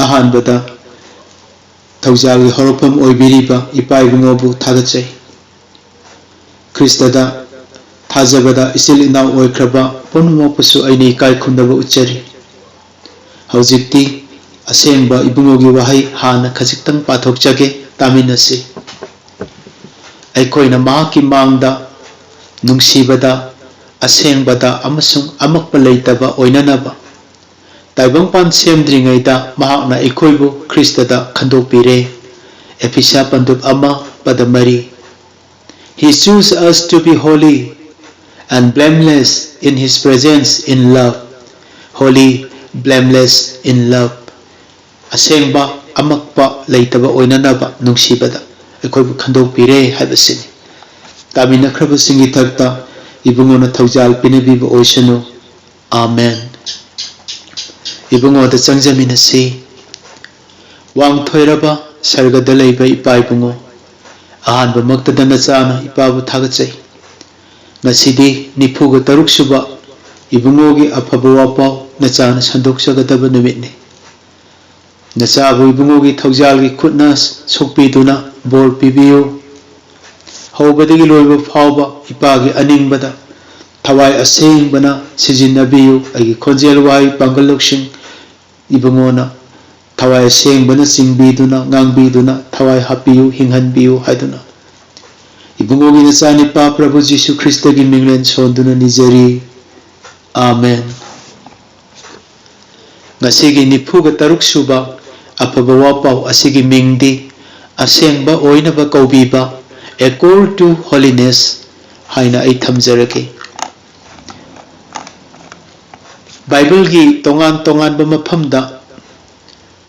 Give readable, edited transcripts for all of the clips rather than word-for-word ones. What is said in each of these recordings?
ꯑꯍꯥꯟꯕꯗ ꯊꯧꯖꯥꯜꯒꯤ ꯍꯧꯔꯛꯐꯝ ꯑꯣꯏꯕꯤꯔꯤꯕ ꯏꯄꯥ ꯏꯕꯨꯡꯉꯣꯕꯨ ꯊꯥꯒꯠꯆꯩ꯫ ꯈ꯭ꯔꯤꯁꯇꯗ ꯊꯥꯖꯕꯗ ꯏꯆꯤꯜ ꯏꯅꯥꯎ ꯑꯣꯏꯈ꯭ꯔꯕ ꯄꯨꯝꯅꯃꯛꯄꯨꯁꯨ ꯑꯩꯅ ꯏꯀꯥꯏ ꯈꯨꯝꯅꯕ ꯎꯠꯆꯔꯤ꯫ ꯍꯧꯖꯤꯛꯇꯤ ꯑꯁꯦꯡꯕ ꯏꯕꯨꯡꯉꯣꯒꯤ ꯋꯥꯍꯩ ꯍꯥꯟꯅ ꯈꯖꯤꯛꯇꯪ ꯄꯥꯊꯣꯛꯆꯒꯦ, ꯇꯥꯃꯤꯟꯅꯁꯤ꯫ ꯑꯩꯈꯣꯏꯅ ꯃꯍꯥꯛꯀꯤ ꯃꯥꯡꯗ ꯅꯨꯡꯁꯤꯕꯗ, ꯑꯁꯦꯡꯕꯗ ꯑꯃꯁꯨꯡ ꯑꯃꯛꯄ ꯂꯩꯇꯕ ꯑꯣꯏꯅꯅꯕ ꯇꯥꯏꯕꯪꯄꯥꯟ ꯁꯦꯝꯗ꯭ꯔꯤꯉꯩꯗ ꯃꯍꯥꯛꯅ ꯑꯩꯈꯣꯏꯕꯨ ꯈ꯭ꯔꯤꯁꯇꯗ ꯈꯟꯗꯣꯛꯄꯤꯔꯦ꯫ ꯑꯦꯐꯤꯁ꯭ꯌ ꯄꯟꯗꯨꯞ 1:3 He chose us to be holy and blameless in His presence in love. Holy, blameless in love. ꯑꯁꯦꯡꯕ, ꯑꯃꯛꯄ ꯂꯩꯇꯕ ꯑꯣꯏꯅꯅꯕ ꯅꯨꯡꯁꯤꯕꯗ ꯑꯩꯈꯣꯏꯕꯨ ꯈꯟꯗꯣꯛꯄꯤꯔꯦ ꯍꯥꯏꯕꯁꯤꯅꯤ꯫ ꯇꯥꯃꯤꯟꯅꯈ꯭ꯔꯕꯁꯤꯡꯒꯤ ꯊꯛꯇ ꯏꯕꯨꯡꯉꯣꯅ ꯊꯧꯖꯥꯜ ꯄꯤꯅꯕꯤꯕ ꯑꯣꯏꯁꯅꯨ꯫ ꯑꯥꯃꯦꯟ꯫ ꯏꯕꯨꯡꯉꯣꯗ ꯆꯪꯖꯃꯤꯟꯅꯁꯤ꯫ ꯋꯥꯡꯊꯣꯏꯔꯕ ꯁꯔꯒꯗ ꯂꯩꯕ ꯏꯄꯥ ꯏꯕꯨꯡꯉꯣ, ꯑꯍꯥꯟꯕꯃꯛꯇꯗ ꯅꯆꯥꯅ ꯏꯄꯥꯕꯨ ꯊꯥꯒꯠꯆꯩ꯫ ꯉꯁꯤꯗꯤ 73 ꯁꯨꯕ ꯏꯕꯨꯡꯉꯣꯒꯤ ꯑꯐꯕ ꯋꯥꯄꯥꯎ ꯅꯆꯥꯅ ꯁꯟꯗꯣꯛꯆꯒꯗꯕ ꯅꯨꯃꯤꯠꯅꯤ꯫ ꯅꯆꯥꯕꯨ ꯏꯕꯨꯡꯉꯣꯒꯤ ꯊꯧꯖꯥꯜꯒꯤ ꯈꯨꯠꯅ ꯁꯣꯛꯄꯤꯗꯨꯅ ꯕꯣꯔ ꯄꯤꯕꯤꯌꯨ꯫ ꯍꯧꯕꯗꯒꯤ ꯂꯣꯏꯕ ꯐꯥꯎꯕ ꯏꯄꯥꯒꯤ ꯑꯅꯤꯡꯕꯗ ꯊꯋꯥꯏ ꯑꯁꯦꯡꯕꯅ ꯁꯤꯖꯤꯟꯅꯕꯤꯌꯨ꯫ ꯑꯩꯒꯤ ꯈꯣꯟꯖꯦꯜ ꯋꯥꯍꯩ ꯄꯥꯡꯒꯜ ꯂꯧꯁꯤꯡ ꯏꯕꯨꯡꯉꯣꯅ ꯊꯋꯥꯏ ꯑꯁꯦꯡꯕꯅ ꯆꯤꯡꯕꯤꯗꯨꯅ ꯉꯥꯡꯕꯤꯗꯨꯅ ꯊꯋꯥꯏ ꯍꯥꯞꯄꯤꯌꯨ, ꯍꯤꯡꯍꯟꯕꯤꯌꯨ ꯍꯥꯏꯗꯨꯅ ꯏꯕꯨꯡꯉꯣꯒꯤ ꯅꯆꯥꯅꯤꯄꯥ ꯄ꯭ꯔꯚꯨ ꯖꯤꯁꯨ ꯈ꯭ꯔꯤꯁꯇꯒꯤ ꯃꯤꯡꯂꯦꯟ ꯁꯣꯟꯗꯨꯅ ꯅꯤꯖꯔꯤ꯫ ꯑꯥꯃꯦꯟ꯫ ꯉꯁꯤꯒꯤ 74 ꯁꯨꯕ ꯑꯐꯕ ꯋꯥꯄꯥꯎ ꯑꯁꯤꯒꯤ ꯃꯤꯡꯗꯤ ꯑꯁꯦꯡꯕ ꯑꯣꯏꯅꯕ ꯀꯧꯕꯤꯕ A Call to Holiness ꯍꯥꯏꯅ ꯑꯩ ꯊꯝꯖꯔꯒꯦ꯫ ꯕꯥꯏꯕꯜꯒꯤ ꯇꯣꯉꯥꯟ ꯇꯣꯉꯥꯟꯕ ꯃꯐꯝꯗ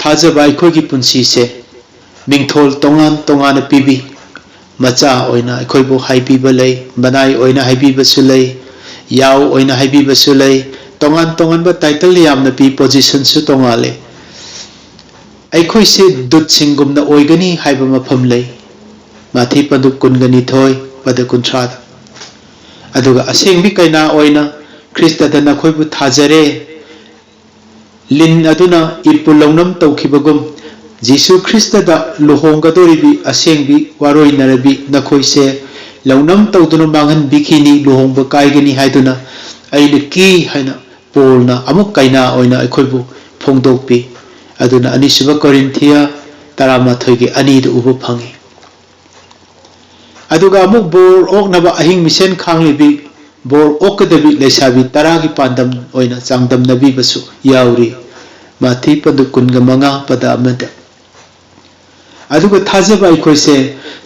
ꯊꯥꯖꯕ ꯑꯩꯈꯣꯏꯒꯤ ꯄꯨꯟꯁꯤꯁꯦ ꯃꯤꯡꯊꯣꯜ ꯇꯣꯉꯥꯟ ꯇꯣꯉꯥꯟꯅ ꯄꯤꯕꯤ꯫ ꯃꯆꯥ ꯑꯣꯏꯅ ꯑꯩꯈꯣꯏꯕꯨ ꯍꯥꯏꯕꯤꯕ ꯂꯩ, ꯃꯅꯥꯏ ꯑꯣꯏꯅ ꯍꯥꯏꯕꯤꯕꯁꯨ ꯂꯩ, ꯌꯥꯎ ꯑꯣꯏꯅ ꯍꯥꯏꯕꯤꯕꯁꯨ ꯂꯩ, ꯇꯣꯉꯥꯟ ꯇꯣꯉꯥꯟꯕ ꯇꯥꯏꯇꯜ ꯌꯥꯝꯅ ꯄꯤ, ꯄꯣꯖꯤꯁꯟꯁꯨ ꯇꯣꯉꯥꯜꯂꯦ꯫ ꯑꯩꯈꯣꯏꯁꯦ ꯗꯨꯠꯁꯤꯡꯒꯨꯝꯅ ꯑꯣꯏꯒꯅꯤ ꯍꯥꯏꯕ ꯃꯐꯝ ꯂꯩ, ꯃꯥꯊꯤ ꯄꯟꯗꯨꯞ 22:30꯫ ꯑꯗꯨꯒ ꯑꯁꯦꯡꯕꯤ ꯀꯩꯅꯥ ꯑꯣꯏꯅ ꯈ꯭ꯔꯤꯁꯇꯗ ꯅꯈꯣꯏꯕꯨ ꯊꯥꯖꯔꯦ, ꯂꯤꯟ ꯑꯗꯨꯅ ꯏꯄꯨ ꯂꯧꯅꯝ ꯇꯧꯈꯤꯕꯒꯨꯝ ꯖꯤꯁꯨ ꯈ꯭ꯔꯤꯁꯇꯗ ꯂꯨꯍꯣꯡꯒꯗꯧꯔꯤꯕꯤ ꯑꯁꯦꯡꯕꯤ ꯋꯥꯔꯣꯏꯅꯔꯕꯤ ꯅꯈꯣꯏꯁꯦ ꯂꯧꯅꯝ ꯇꯧꯗꯨꯅ ꯃꯥꯡꯍꯟꯕꯤꯈꯤꯅꯤ, ꯂꯨꯍꯣꯡꯕ ꯀꯥꯏꯒꯅꯤ ꯍꯥꯏꯗꯨꯅ ꯑꯩꯅ ꯀꯤ ꯍꯥꯏꯅ ꯄꯣꯜꯅ ꯑꯃꯨꯛ ꯀꯩꯅꯥ ꯑꯣꯏꯅ ꯑꯩꯈꯣꯏꯕꯨ ꯐꯣꯡꯗꯣꯛꯄꯤ꯫ ꯑꯗꯨꯅ ꯑꯅꯤꯁꯨꯕ ꯀꯣꯔꯤꯟꯊꯤꯌ 11:2 ꯎꯕ ꯐꯪꯏ꯫ ꯑꯗꯨꯒ ꯑꯃꯨꯛ ꯕꯣꯔ ꯑꯣꯛꯅꯕ ꯑꯍꯤꯡ ꯃꯤꯁꯦꯟ ꯈꯥꯡꯂꯤꯕꯤ, ꯕꯣꯔ ꯑꯣꯛꯀꯗꯕꯤ ꯂꯩꯁꯥꯕꯤ 10ꯒꯤ ꯄꯥꯟꯗꯝ ꯑꯣꯏꯅ ꯆꯥꯡꯗꯝꯅꯕꯤꯕꯁꯨ ꯌꯥꯎꯔꯤ, ꯃꯥꯊꯤ ꯄꯟꯗꯨꯞ 25:1꯫ ꯑꯗꯨꯒ ꯊꯥꯖꯕ ꯑꯩꯈꯣꯏꯁꯦ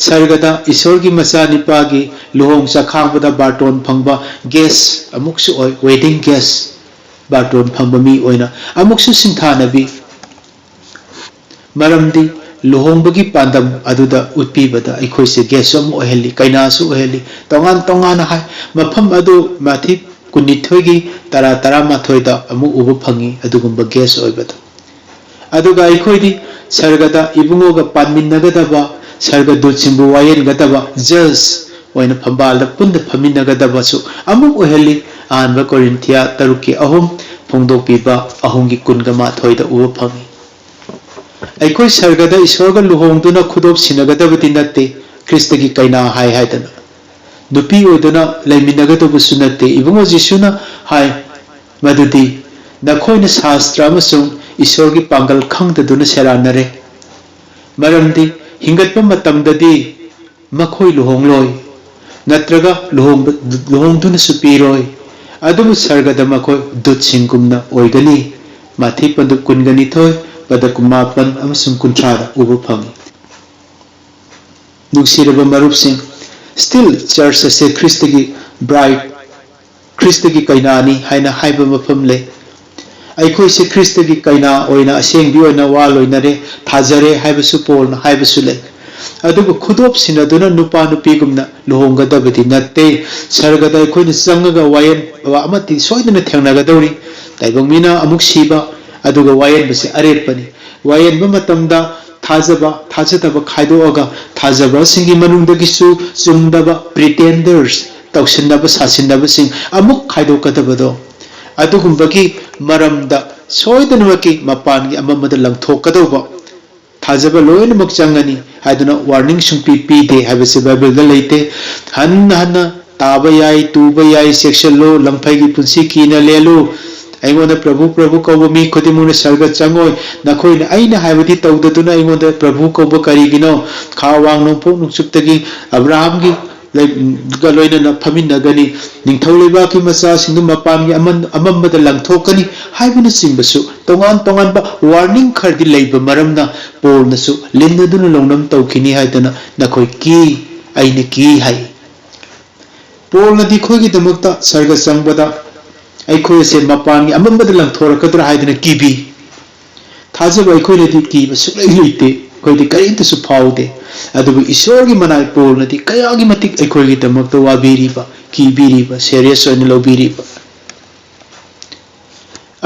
ꯁꯔꯒꯗ ꯏꯁꯣꯔꯒꯤ ꯃꯆꯥꯅꯤꯄꯥꯒꯤ ꯂꯨꯍꯣꯡ ꯆꯈꯥꯡꯕꯗ ꯕꯥꯔꯇꯣꯟ ꯐꯪꯕ ꯒꯦꯁ ꯑꯃꯨꯛꯁꯨ ꯑꯣꯏ, ꯋꯦꯗꯤꯡ ꯒꯦꯁ, ꯕꯥꯔꯇꯣꯟ ꯐꯪꯕ ꯃꯤ ꯑꯣꯏꯅ ꯑꯃꯨꯛꯁꯨ ꯁꯤꯡꯊꯥꯅꯕꯤ꯫ ꯃꯔꯝꯗꯤ ꯂꯨꯍꯣꯡꯕꯒꯤ ꯄꯥꯟꯗꯝ ꯑꯗꯨꯗ ꯎꯠꯄꯤꯕꯗ ꯑꯩꯈꯣꯏꯁꯦ ꯒꯦꯁꯁꯨ ꯑꯃꯨꯛ ꯑꯣꯏꯍꯜꯂꯤ, ꯀꯩꯅꯥꯁꯨ ꯑꯣꯏꯍꯜꯂꯤ, ꯇꯣꯉꯥꯟ ꯇꯣꯉꯥꯟꯅ ꯍꯥꯏ꯫ ꯃꯐꯝ ꯑꯗꯨ ꯃꯥꯊꯤ 22:10-11 ꯑꯃꯨꯛ ꯎꯕ ꯐꯪꯏ ꯑꯗꯨꯒꯨꯝꯕ ꯒꯦꯁ ꯑꯣꯏꯕꯗ꯫ ꯑꯗꯨꯒ ꯑꯩꯈꯣꯏꯗꯤ ꯁꯔꯒꯗ ꯏꯕꯨꯡꯉꯣꯒ ꯄꯥꯟꯃꯤꯟꯅꯒꯗꯕ, ꯁꯔꯒ ꯗꯨꯠꯁꯤꯡꯕꯨ ꯋꯥꯌꯦꯟꯒꯗꯕ ꯖꯖ ꯑꯣꯏꯅ ꯐꯝꯕꯥꯜꯗ ꯄꯨꯟꯅ ꯐꯝꯃꯤꯟꯅꯒꯗꯕꯁꯨ ꯑꯃꯨꯛ ꯑꯣꯏꯍꯜꯂꯤ꯫ ꯑꯍꯥꯟꯕ ꯀꯣꯔꯤꯟꯊꯤꯌ 3:3 ꯐꯣꯡꯗꯣꯛꯄꯤꯕ 3:12 ꯎꯕ ꯐꯪꯏ꯫ ꯑꯩꯈꯣই ꯁꯔꯒꯗ ꯏꯁꯣꯔꯒ ꯂꯨꯍꯣꯡꯗꯨꯅ ꯈꯨꯗꯣꯞ ꯁꯤꯟꯅꯒꯗꯕꯗꯤ ꯅꯠꯇꯦ, ꯈ꯭ꯔꯤꯁꯇꯒꯤ ꯀꯩꯅꯥ ꯍꯥꯏ ꯍꯥꯏꯗꯅ ꯅꯨꯄꯤ ꯑꯣꯏꯗꯨꯅ ꯂꯩꯃꯤꯟꯅꯒꯗꯕꯁꯨ ꯅꯠꯇꯦ꯫ ꯏꯕꯨꯡꯉꯣ ꯖꯤꯁꯨꯅ ꯍꯥꯏ ꯃꯗꯨꯗꯤ ꯅꯈꯣꯏꯅ ꯁꯥꯁꯇ꯭ꯔ ꯑꯃꯁꯨꯡ ꯏꯁꯣꯔꯒꯤ ꯄꯥꯡꯒꯜ ꯈꯪꯗꯗꯨꯅ ꯁꯦꯔꯥꯟꯅꯔꯦ, ꯃꯔꯝꯗꯤ ꯍꯤꯡꯒꯠꯄ ꯃꯇꯝꯗꯗꯤ ꯃꯈꯣꯏ ꯂꯨꯍꯣꯡꯂꯣꯏ, ꯅꯠꯇ꯭ꯔꯒ ꯂꯨꯍꯣꯡꯗꯨꯅꯁꯨ ꯄꯤꯔꯣꯏ, ꯑꯗꯨꯕꯨ ꯁꯔꯒꯗ ꯃꯈꯣꯏ ꯗꯨꯠꯁꯤꯡꯒꯨꯝꯅ ꯑꯣꯏꯒꯅꯤ꯫ ꯃꯥꯊꯤ ꯄꯟꯗꯨꯞ 22 pada kumapan amasung kuntrada uba phangi nugsiraba marupsing still church ase Christigi bride Christigi kainani haina haiba mafam le aikhoi se Christigi kaina oina aseng bi oina wal oina re thajare haiba su pol na haiba su le adugu khudop sinaduna nupa nupi gumna lohonga dabati natte sargada aikhoi ni changaga wayen wa amati soidana thengnaga dawri taibang mina amuk siba aduga wayen base arepani wayen ba matamda thajaba khaidoga thajaba singi manungdagisu chumdaba pretenders tausinnaba sasinaba sing amuk khaidokadabado adugumbagi maramda soidanamaki mapangi amamada langthokadaba thajaba loinamak changani haiduna warning sungpi pide habase bible da leite hanna taba yai tuba yai section lo lamphai gi punsi kina lelu aingona prabhu kauba mi khudimuna sarga changoi nakhoi na aina haibati tawdaduna aingona prabhu kauba karigino khawang nongpo nungsuptagi abraham gi galoina na phaminagani ningthauleiba ki macha sindu mapan gi amamada langthokani haibuna singbasu tongan ba warning khardi leiba maramna pornasu linnaduna longnam tawkini haidana nakhoi ki aina ki hai porna di khoi gi damakta sarga changbada aikhoi se mapangi amambada langthorakadra haidana kibi thajaba aikhoi nadi kiba suklai leite khoi di karinta su phaude adubu isor gi manai polna di kaya gi matik aikhoi gi damakta wabiriba kibiriba serious oina lobiriba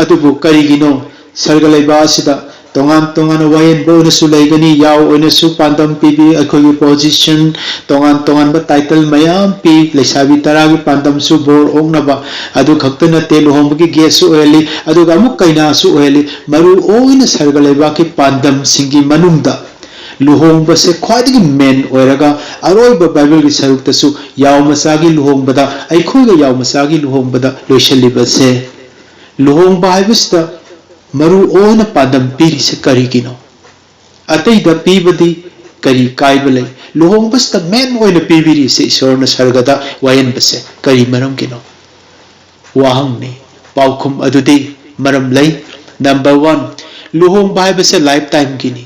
adubu karigino sargalaiba asida tongan wayen bona su laigani yaw oina su pandam pibi aikhoi gi position tongan ba title mayam pi leisabi taragi pandam su bor ongnaba adu khaktana te lohomgi gesu oeli adu gamuk kaina su oeli maru oina sargalaiba ki pandam singi manungda luhongba se khwaidagi men oiraga aroiba bible gi sarukta su yaw masagi luhongbada aikhoi ga yaw masagi luhongbada loisaliba se luhongba haibista maru oina padam piri se karigino atei da pibadi kari kaibale luhong basta men oina pibiri se isorna sargada wayan base kari maram kino wahang ni paukhum adudi maram lay number 1 luhong bai base lifetime kini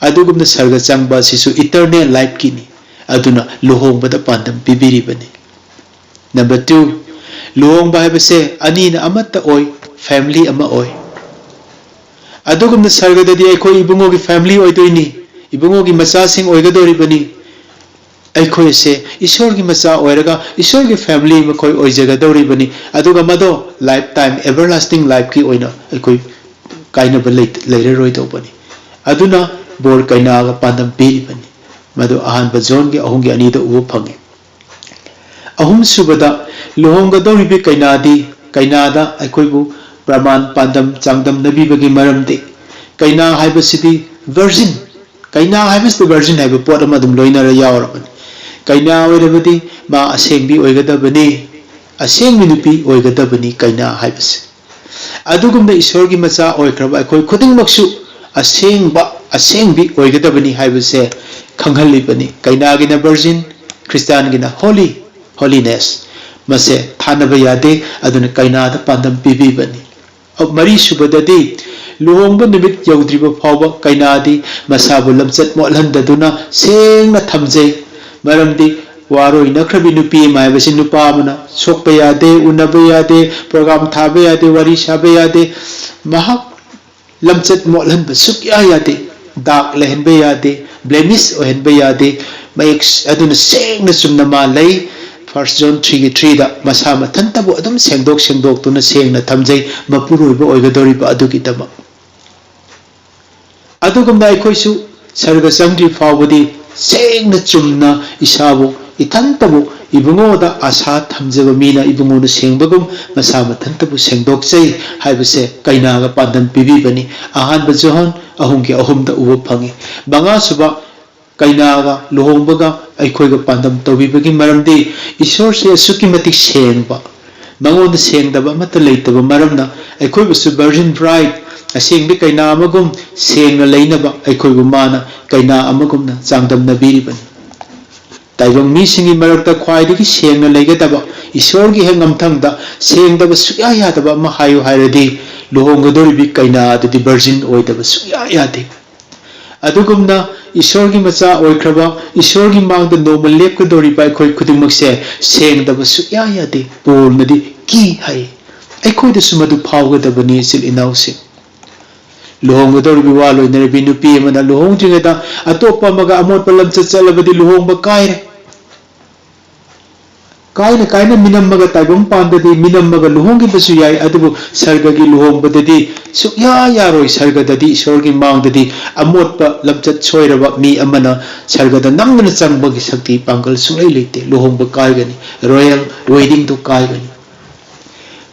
adugumna sarga changba sisu eternal life kini aduna luhong bada pandam pibiri bane number 2 luhong bai base ani na amatta oi family ama oi adugumna sargadadi aikhoi ibungogi family oidoini ibungogi machasing oigadoribani aikhoi se isorgi macha oiraga isorgi family makhoi oijagadoribani aduga mado lifetime everlasting life ki oina aikhoi kaina ba leire roi dobani aduna bor kaina ga pandam piribani mado ahan ba zone gi ahungi ani da ubu phangi ahum subada lohonga doribi kainada aikhoi bu praman pandam changdam nabi bagi maramde kaina haibasidi virgin kaina haibasidi virgin haiba pot ama dum loinara yawraban kaina oirabadi ma asengbi oigadabani asengbi nupi oigadabani kaina haibase adugumna isorgi macha oikraba aikhoi khudingmaksu asengbi oigadabani haibase khanghalibani kaina gina virgin christian gina holiness mase thanaba yade aduna kaina da pandam pibibani mari subadadi luhongba nimit yaudriba phawba kainadi masabu lamchat molhandaduna sengna thamjai maramdi waroi nakhrabi nupi maibasi nupa amana sokpa yade unaba yade program thaba yade wari saba yade mahak lamchat molhanba sukya yade dak lehenba yade blemish ohenba yade maik aduna sengna sumna ma lei First John 3:3 da masa mathantabu adum sengdok tuna sengna thamjai mapuroiba oigadoriba adugidama adugumna aikhoisu sarga sangri fawbadi sengna chumna isabu ithantabu ibungoda asa thamjaba mina ibungona sengbagum masa mathantabu sengdokjai haibase kainaga pandan pibibani ahanba johon ahumgi ahumda uba phangi banga suba kainaga luhongbaga aikhoi ga pandam tobibagi maramdi isor se suki matik sengba mangon sengdaba mata leitaba maramna aikhoi bu virgin bride asengbi kaina amagum sengna leinaba aikhoi bu mana kaina amagumna changdam nabiribani ताइबंग मीसिंगी मरक्ता ख्वाइदगी सेंगना लेगदबा ईश्वरगी हे ngमथंगदा सेंगदबा सुया यादबा मा हायु हायरदी लुहोंगदोरिबी कैना ददि virgin ओइदबा सुया यादे अदुगुमना ईश्वरगी मचा ओइख्रबा ईश्वरगी मांगद normal लेपकदोरिबा अखोय खुदिमक्से सेंगदबा सुया यादे पोलनदी की हाय अखोयदसु मदु फावगदबनी सिल इनाउसे लुहोंगदोरिबी वा लोइनरबी नुपी अमना लुहोंगद्रिगदा अतोप्पा मगा अमोटपा लमचत चलबदी लुहोंगबा कायरे कायना कायना मिनम्मगा ताइबंग पांददी मिनम्मगा लुहोंगिबसु याय अदुबु सर्गगी लुहोंगबददी सुया यारोय सर्गददी ईश्वरगी मांगददी अमोटपा लमचत सोयरबा मी अमना सर्गदा नंगना चंगबगी शक्ति पांगल सुलै लेते लुहोंगबा कायगनी रॉयल वेडिंग तो कायगनी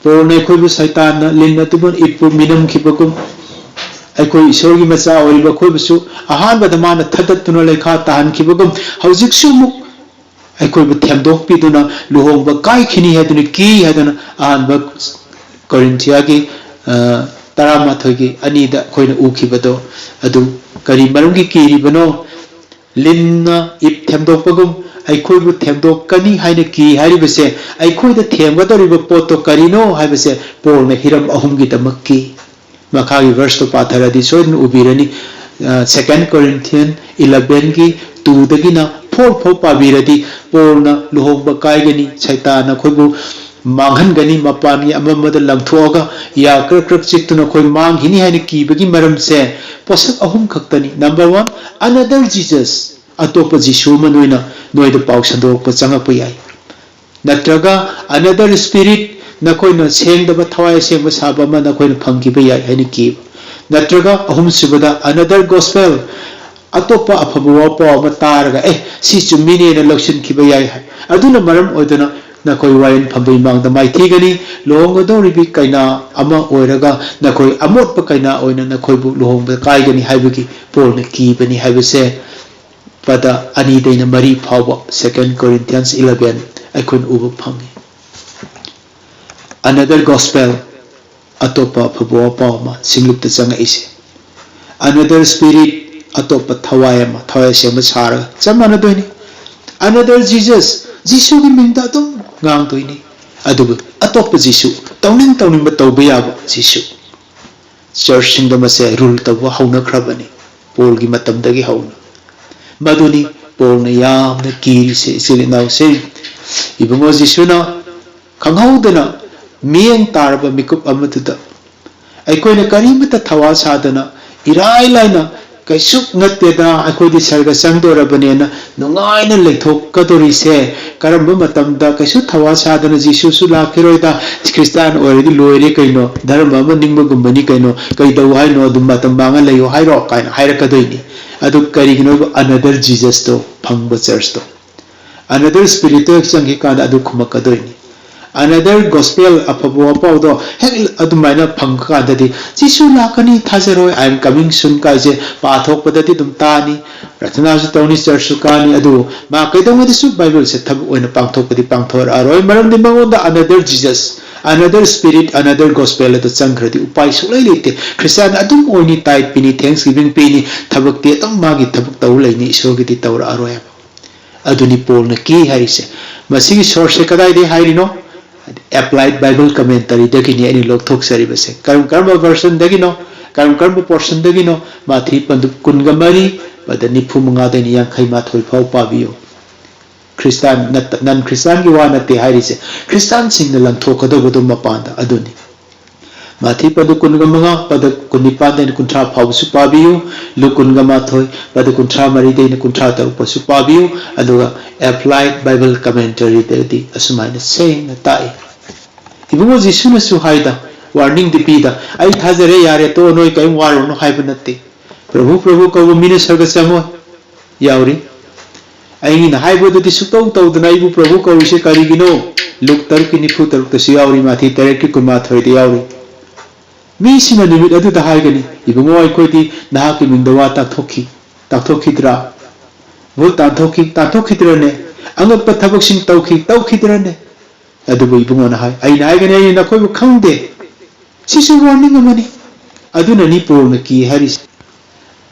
पोरने खोयबु शैतान लिन तुबन इपु मिनमखिबगुम अखोय ईश्वरगी मचा ओरिबा खोयबसु अहानबदा माना थदतुना लेखा ताहनखिबगुम हौजिकसु मुक अखोयबु थेमदोकपिदुना लुहोंगबा कायखिनी हादुना की हादुना अहानबा कोरिन्थियागी 18गी अनीदा अखोयना उखिबदो अदु करी मरमगी किरिबनो लिन्ना इप थेमदोकपगुम अखोयबु थेमदोकनी हाइना की हारिबसे अखोयदा थेमगदोरिबा पोतो करिनो हाइबसे पोलना हिरम अहुमगी दमक्की मखागी वर्स तो पाथरदी सोयन उबिरनी 2 Corinthians 11 की 2 दगिना 4 पाबीरदी पोलना लुहोंगबा कायगनी शैतान अखोयबु मांगहनगनी मपानी अममद लंगथोगा या क्रक चिक्तुना खोय मांगहिनी हाइना कीबगी मरमसे पोसक अहुम खक्तनी नंबर 1 अनदर जीसस अतोप जीसु मनोइना नोइद पाउ संदोक चंगप याय नत्रगा अनदर स्पिरिट नखोयना सेंगदबा थवाय सेंगबा साबा मा नखोयना फंगिबा याय हाइना की नत्रगा अहुम सुबदा अनदर गॉस्पेल अतोप अफबवा पाव मा तारगा सी चुम्मिने न लक्षण खिबा याय अदुना मरम ओइदना नखोय वाइन फंबई मांगदा माइथेगनी लुहोंगदोरिबी कैना अमा ओइरगा नखोय अमोटप कैना ओइना नखोयबु लुहोंगबा कायगनी हाइबगी पोलना कीबनी हाइबसे पदा अनि दैना मरी फाव 2 Corinthians 11 अखोन उबु फंगी अनदर गॉस्पेल अतोपा फबवा पावमा सिंगलुप्त चंगा इसे अनदर स्पिरिट अतोपा थवायमा थवाय सेम सारा चमना दोइनी अनदर जीसस जीसु की मिंदा तुम गांग दोइनी अदुब अतोपा जीसु तौनिंग तौबा याबा जीसु चर्च सिंगदमसे रूल तब हौनख्रबनी पोल की मतमदगी हौना मदुनी पोलना यामना कीरिसे इसिलिनाउसे इबंगो जीसुना खंगहौदना मियंग तारबा मिकुप अमतुदा अखोयना करीमता थवा सादना इराय लाइना कैसुक नतेदा अखोयदि सर्ग संगदोरबनेना नुंगाइना लेथोकदोरिसे करम मतमदा कैसु थवा सादना जीसुसु लाखिरोइदा क्रिस्टियन ओरदि लोयरे कैनो धर्म अम निंगबगुंबनी कैनो कैदौ हाइनो दुम मतम मांगा लयो हाइरो काइना हाइरकदोइनी अदु करिगिनो अनदर जीसस तो फंगब चर्च तो अनदर स्पिरिचुअल चंगी कान अदु खुमकदोइनी अनदर गॉस्पेल अफबवा पाउदो हेक अदुमाइना फंगकाददी जीसु लाकनी थाजरोय आई एम कमिंग सुन काजे पाथोकपददी दुम तानी प्रार्थनासु तौनी चर्च कानी अदु मा कैदोंगदसु बाइबल से थब ओइना पांगथोकपदी पांगथोर आरोय मरमदि मंगोंदा another Jesus another spirit another gospel अदु चंगख्रदी उपाय सुलै लेते क्रिस्टियन अदुम ओइनी टाइट पिनी थैंक्सगिविंग पिनी थबकते तम मागी थबक तौ लैनी ईश्वरगिदि तौर आरोय अदुनी पोलना की हारिसे मसिगी सोर्स से कदाय दे हाइरिनो applied bible commentary dagini ani lok thok sari base karma version dagino karma portion dagino mathi pandu kungamari bada nifu manga deni yankhai ma thoi phau pabiyo christian nan christian gi wana te harise christian sing na lang thokado bodo mapanda aduni mathi pandu kungamanga pada kunipa den kuntra phau su pabiyo lukungama thoi pada kuntra mari den kuntra taru pasu pabiyo aduga applied bible commentary dadi asumana saying tai ibungo jisuna su haida warning dipida ai thajare yare to noi kai waro no haiba natte prabhu ko mine sarga chamo yauri ai ni haiba dati sutau tau dana ibu prabhu ko ise karigino luk tar ki nifu tar ta su yauri mathi tare ki kuma thoi de yauri mi sina nimit adu da haigani ibungo ai koi di na ki mindawa ta thokhi dra bul ta thokhi dra ne angap pathabak sing tauki dra ne अदुबु इबुंगोना hi I नायगने I नखोयबु खंगदे Sissu warning अमनी अदुननी पोलना की हरिस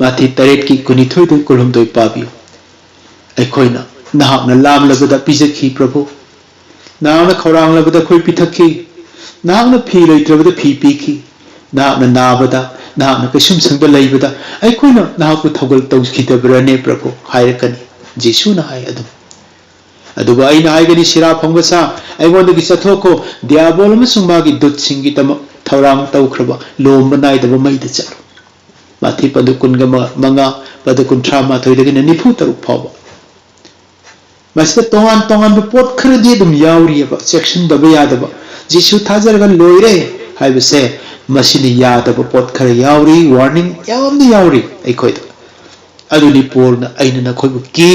माथि तरेट की कुनिथोय दु कुलुमदोय पाबियो अखोयना nahakna lam labada pizaki prabhu nahakna khorang labada khoi pithaki nahakna phi leitrabada phi piki nahakna nabada nahakna kaisum sangda leibada aikoina nahakku thogal tawkhitabrane prabhu hairakani jisu na hai adum aduga aina haigani sira phangba aigondagi chathoko diabol amasung magi dut singi tama thorang tawkhraba lomba naidaba maida charu mathi padukun ga manga padukun thrama thoidagina nifu taruk phaba masida tongan pot khradi dum yauri ba section daba yadaba jisu thajarga loire haibase masini yadaba pot khara yauri warning yamni yauri aikoida aduni porna aina na khoibu ki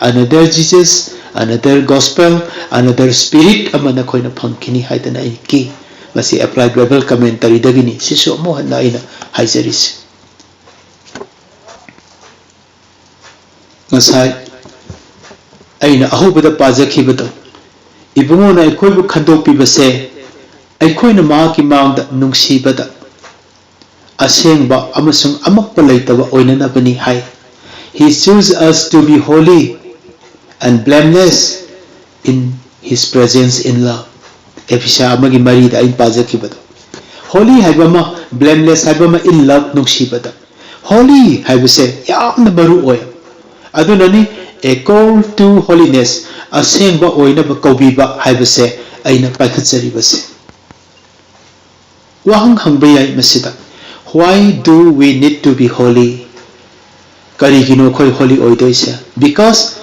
another Jesus another gospel another spirit amana khoina phangkini haidana ai ki masi applied bible commentary dagini sisu mo hanna aina haijaris ngasai aina ahubada pajakhibado ibungona aikhoibu khandopi base aikhoina ma ki maungda nungsibada asengba amasung amakpa leitaba oinana bani hai he chooses us to be holy and blameless in his presence in love episha amagi mari da in pajakhibado holy haibama blameless haibama in love nungsibada holy haibase yamna maru oy adunani a call to holiness asengba oinaba kaubiba haibase aina paikhatsari base wahang hangbay masida why do we need to be holy karigino khoi holy oidoisa because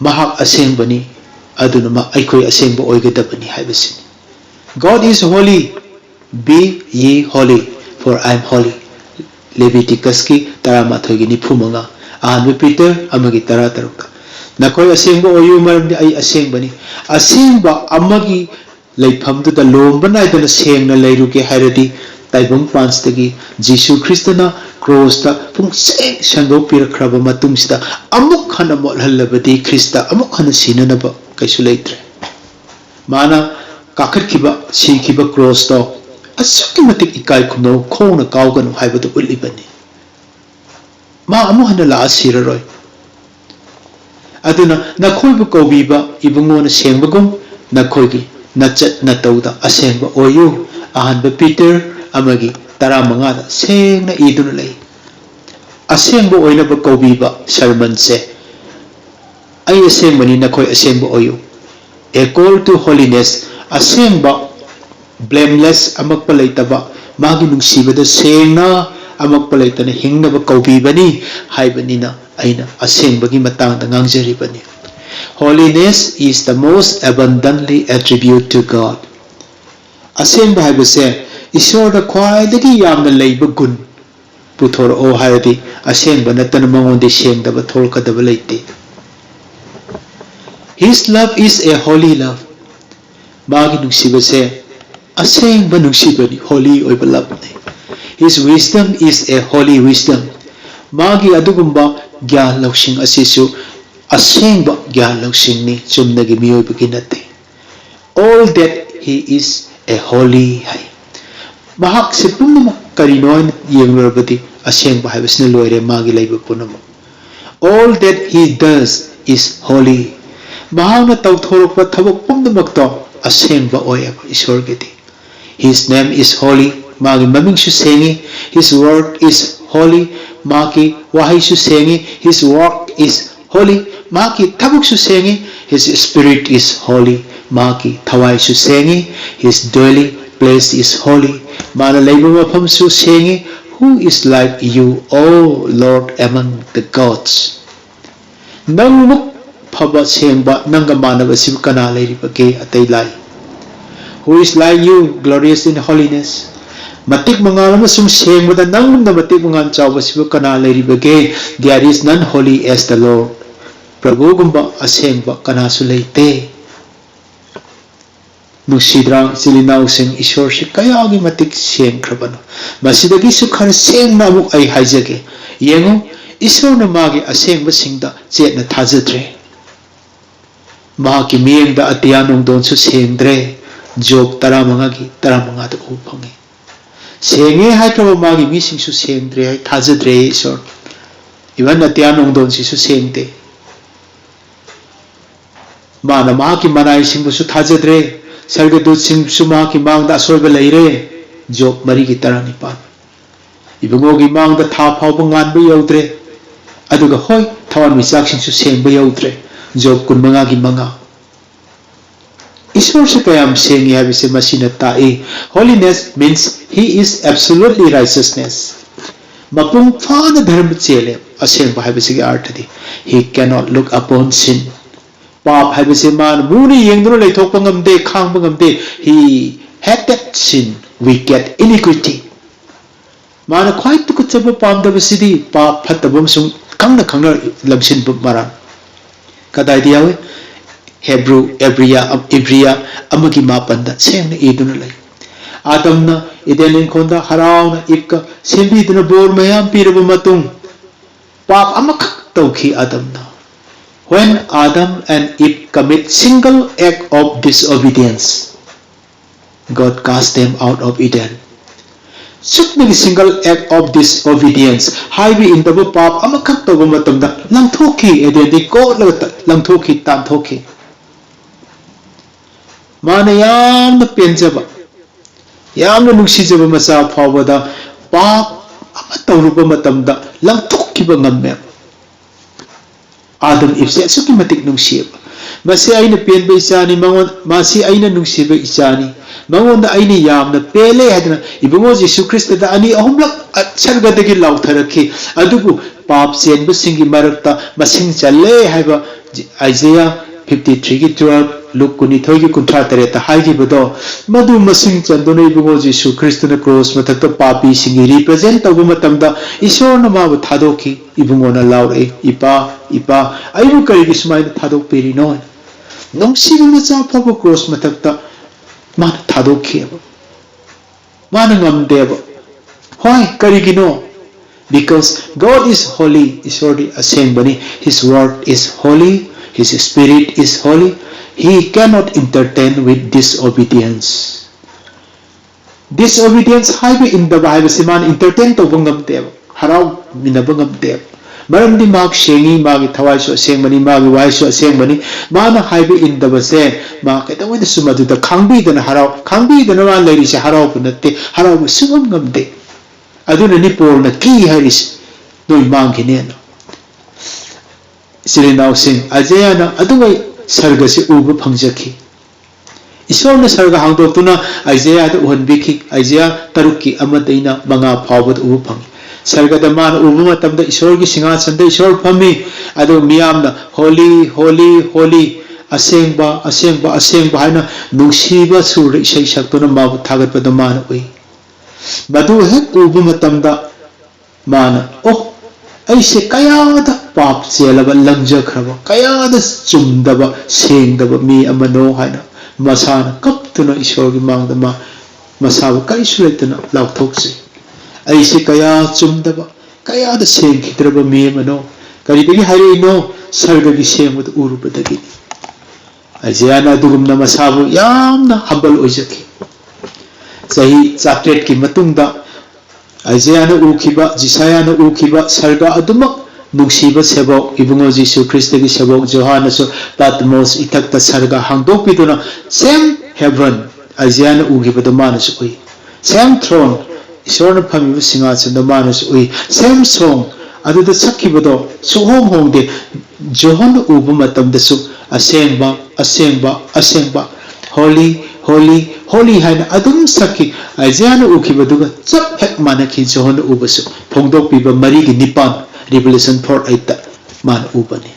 mahak asengbani aduna ma aikoi asengba oigadabani haibase God is holy be ye holy for I am holy Leviticus ki 13 gi 9 ahanba Peter amagi 13 nakoi asengba oyu maramdi ai asengbani asengba amagi leifamduda lomba naidana sengna leiruge hairadi taibong pansdagi Jisu Kristana cross ta pungseng sangdo pirakraba matungsida amuk hana molhallabadi Krista amuk hana sinanaba kaisu leitre mana kakhatkiba sikiba cross to asuki matik ikai kuno khona kauganu haibadu ulibani ma amu hana la asiraroi aduna nakhoibu kaubiba ibungona sengbagum nakhoigi nachat natauda asengba oyu ahanba Peter amagi 15 da sengna iduna lei asengba oinaba kaubiba sermon se ai asengmani nakhoi asengba oyu a call to holiness asengba blameless amakpa leitaba magi nungsibada sengna amakpa leitana hingnaba kaubibani haibanina aina asengbagi matangda ngangjari holiness is the most abundantly attribute to God asengba haibase ishorda khwaidagi yamna leiba gun puthor o hairadi asengba natana mangonde sengdaba tholkadaba leite his love is a holy love magi nungsibase asengba nungsibani holy oiba love ne his wisdom is a holy wisdom magi adugumba gyan lausing asisu asengba gyan lausing ni chumnagi miyoibagi nate all that he is a holy hai mahak se punama karinoin yengrabadi asengba haibasna loire magi leiba punama all that he does is holy mahana tawthorokpa thabak pumnamakto asengba oyaba isorgedi his name is holy magi mamingsu sengi his work is holy magi wahaisu sengi his work is holy magi thabuksu sengi his spirit is holy magi thawaisu sengi his dwelling place is holy mana leiba mafamsu sengi who is like you O Lord among the gods nangmuk phaba sengba nanga manaba sib kana leiribage atai lai who is like you glorious in holiness matik mangal amasung sengbada nangmunda matik mangan chawba sib kana leiribage there is none holy as the Lord prabhu gumba asengba kana su leite nusidrang silinau sing ishor si kayagi matik sengkrabano masidagi su khar sengna amuk ai haijage yengo ishor na magi asengba singda chetna thajadre mahaki miyengda atiyanong don su sengdre job 15 gi 15 da uphange senge haikraba magi mising su sengdre hai thajadre ishor iban atiyanong don si su sengde Mana mahaki manai singbusu thajadre, sargadut singbusu mahaki mangda asoiba leire, Job mari ki tarani pan. Ibungogi mangda tha phawba nganba yaudre, aduga hoi thawan misak singsu sengba yaudre, Job kun manga gi manga. Ishwar se kayam sengi habise masina ta'i. Holiness means he is absolutely righteousness. Mapung fana dharma chele aseng ba habise gi arthadi. He cannot look upon sin. Pap habise man muni yengdro le thokpa ngamde khangba ngamde. He hated sin, wicked, iniquity. Mana khwai tukuchaba pamdaba sidi pap phatabam sung khangna lamsin bu maran. Kadai diyawe Hebrew, Ibria, amagi mapanda, same iduna lay. Adamna, Idelin konda, harauna, ipka, simbi duna bor mayam pirabumatung. Pap amakak tauki Adamna. When Adam and Eve commit single act of disobedience, God cast them out of Eden. Sukmigi single act of disobedience, highway in the pap amakak taubumatumda, lang thoki, Eden, ko lang thoki, tam thoki. Mana yamna penjaba yamna nungsijaba macha phawada pap ama tawruba matamda langthokkiba ngamme Adam ifse asuki matik nungsiba masi aina penba isani mangon masi aina nungsiba isani mangonda aina yamna pele hadna ibungo Jesu Christ da ani ahumlak sargadagi lautharaki adubu pap senba singi marakta masing challe haiba Isaiah 53 ki 12 Luke kuni thogi kuntra tareta haigi bado madu masing chandone ibungo Jesu Christ na cross mathakta papi singi represent tabu matamda Ishwar na mabu thadoki ibungo na laure ipa ayu kari gismai na thadok peri no nongsi na cha phabu cross mathakta mana thadoki mana ngamdeba hoy kari gino because God is holy Ishwar di aseng bani his word is holy his spirit is holy He cannot entertain with disobedience. Disobedience haiba in the Bible siman entertain to bungam te harau minabungam te maram di mag sengi magi thawai so seng mani magi wai so seng mani mana haiba in the base ma ka tawai sumadu da khangbi da harau khangbi da na lai se harau punatte harau sumam ngam te aduna ni por na ki haris noi mangi ne na sirinau sing ajaya na adungai sarga se uba phangjaki Ishwar na sarga hangdoktuna Isaiah da uhanbiki Isaiah taruki amadaina manga phawbad uba phang sarga da man uba matamda Ishwar gi singasan da Ishwar phami adu miyamna holy holy holy asengba haina nungsiba sur isai saktuna mabu thagat pada man oi madu hek uba matamda mana oh aise kayada pap chelaba langjakraba kayada chumdaba sengdaba mi amano haina masana kaptuna Ishwar gi mangda ma masabu kaisu letuna lauthokse aise kaya chumdaba kayada sengkidraba mi amano kari degi haire no sarga gi sengmud urubadagi ajana dugumna masabu yamna humble oijaki sahi chapter ki matungda Isaiah na ukiba, Jisaya na ukiba, sarga adumak nungsiba sebok ibungo Jesu Christ gi sebok Johanna so Patmos itakta sarga hangdok piduna same heaven Isaiah na ukiba da manus ui same throne Ishwar na phamiba singasan da manus ui same song adu da sakkiba do suhom hongde Johanna uba matam da su asengba holy holy holy haina adum sakki Isaiah na ukiba duga chap hek manaki Johanna ubasu phongdok piba mari gi nipan Revelation 4:8 man ubani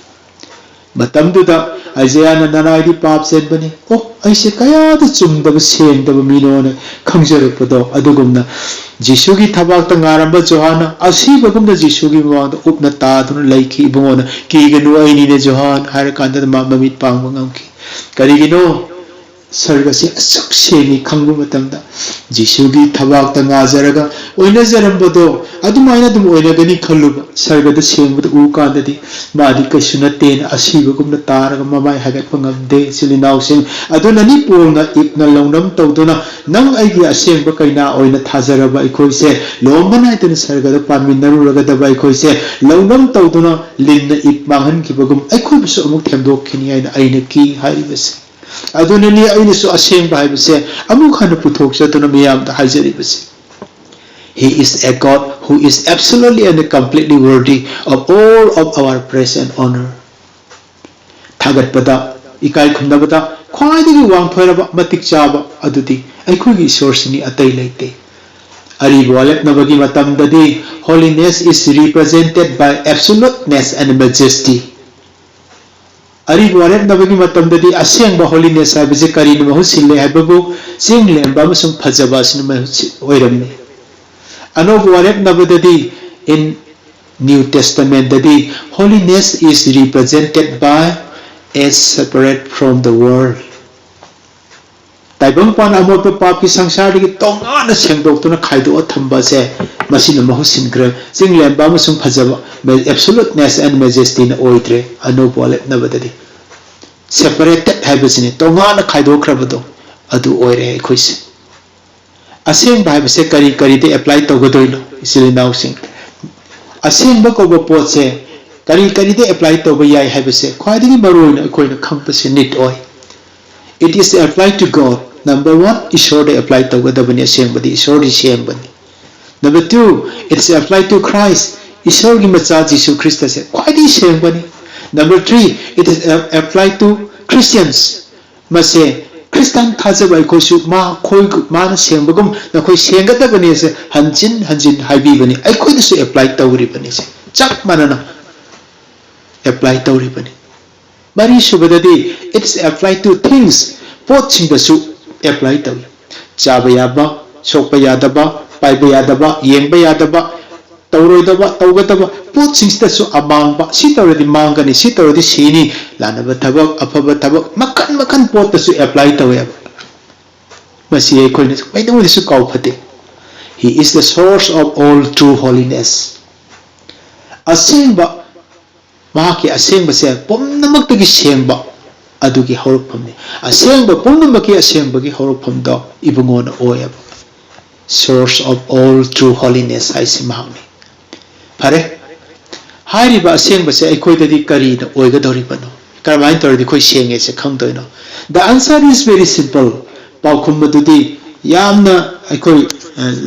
matam duda Isaiah na nanai di pap sen bani oh aise kaya da chumdaba sengdaba minona khangjarapado adugumna Jesu gi thabak ta ngaramba Johanna asibagumna Jesu gi mawda upna ta dun laiki ibungona ki ganu aini ne Johan har kanda ma mamit pangmangam ki karigino sargasi asak sengi khangbu matamda jisugi thabak ta ngajaraga oina jarambado adumaina dum oina gani khalluba sargada sengbuda u kandadi madi kaisuna ten asiba gumna taraga mamai hagat pangamde silinau sing aduna ni pulna ipna longnam tawduna nang aigi asengba kaina oina thajaraba ikoise lombana itena sargada paminaruraga daba ikoise longnam tawduna linna ip manghan kibagum aikoi bisu amuk themdok khini aina ki haribase adunani ainisu asengba haibase amuk hana puthok satuna miyam da hajaribase. He is a God who is absolutely and completely worthy of all of our praise and honor. Thagat pada ikai khumnabada khwaidagi wangthoiraba matik chaba adudi aikhogi source ni atai leite. Aribu alepnabagi matamdadi holiness is represented by absoluteness and majesty. Aribu alepnabagi matamdadi asengba holiness habise karina mahusille hababu singlemba amasung phajaba asina oiramni. Anobu alepnabadadi in New Testament dadi holiness is represented by as separate from the world. Taibang pan amot pa papi sangsari ki tongana sengdoktuna khaido thamba se masina mahusin gra singlemba amasung phajaba absoluteness and majesty na oitre anobu alepnabadadi separated habisini tongana khaido khrabado adu oire khoise aseng bai se kari kari de apply to godoino isili now sing aseng ba ko pot se kari kari de apply to ba yai have se khwaidigi maroina koina khampase need oi it is applied to God. Number 1 ishor de apply to godabani aseng badi ishor di seng bani. Number 2 it's applied to Christ ishor gi macha Jesus Christ se khwaidi seng bani. Number 3 it is applied to Christians mase Christian thajaba ikosu ma khoi mana sengbagum na khoi sengata bani se hanjin haibi bani ai khoi su apply tawri bani se chak manana apply tawri bani bari subadadi it's applied to things pot sing su apply tawi chaba yaba sokpa yadaba paiba yadaba yengba yadaba tawroidaba tawgataba pot sing su amangba si tawradi mangani si tawradi sini lanaba thabak afaba thabak makan pot su apply tawi masi ai khoi bai no su kau phate. He is the source of all true holiness. Asengba mahaki asengba se pomnamak sengba adugi horupamni asengba pomnamaki asengbagi horupamda ibungona oyab source of all true holiness aisi mahami pare hairiba asengba se aikhoidadi kari da oigadori bano karmain tordi khoi senge se khangdoino. The answer is very simple. Paukhum madudi yamna aikoi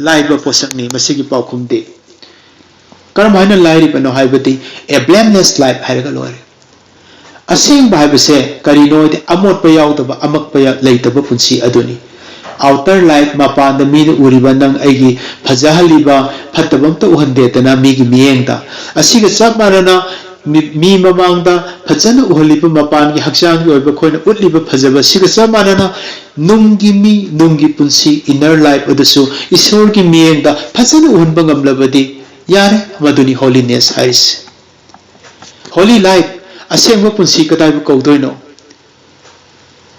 laiba posakni masigi paukhum de karmaina lairi bano haibadi a blameless life hairaga lore. Aseng bahibase karino de amot pa yaudaba amak pa leitaba punsi aduni outer life mapanda mi uriba nang aigi phajahaliba phatabam ta uhandetana mi gi miengda asiga chak marana mi mamangda phajana uhaliba mapan gi hakchang gi oiba khoina utliba phajaba siga chak marana nungi punsi inner life adasu isor gi miengda phajana uhanba ngamlabadi yare maduni holiness hais. Holy life asengba punsi kadai kaudoino